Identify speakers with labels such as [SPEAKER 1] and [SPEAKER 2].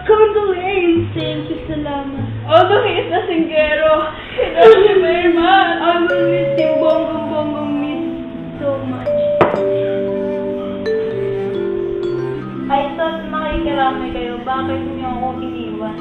[SPEAKER 1] Condolence!
[SPEAKER 2] Thank you, salamat.
[SPEAKER 1] Although he is a singero, he doesn't very much. I will miss him, bonggong miss so much.
[SPEAKER 2] I thought makikiramay kayo. Bakit niyo ako iniwan?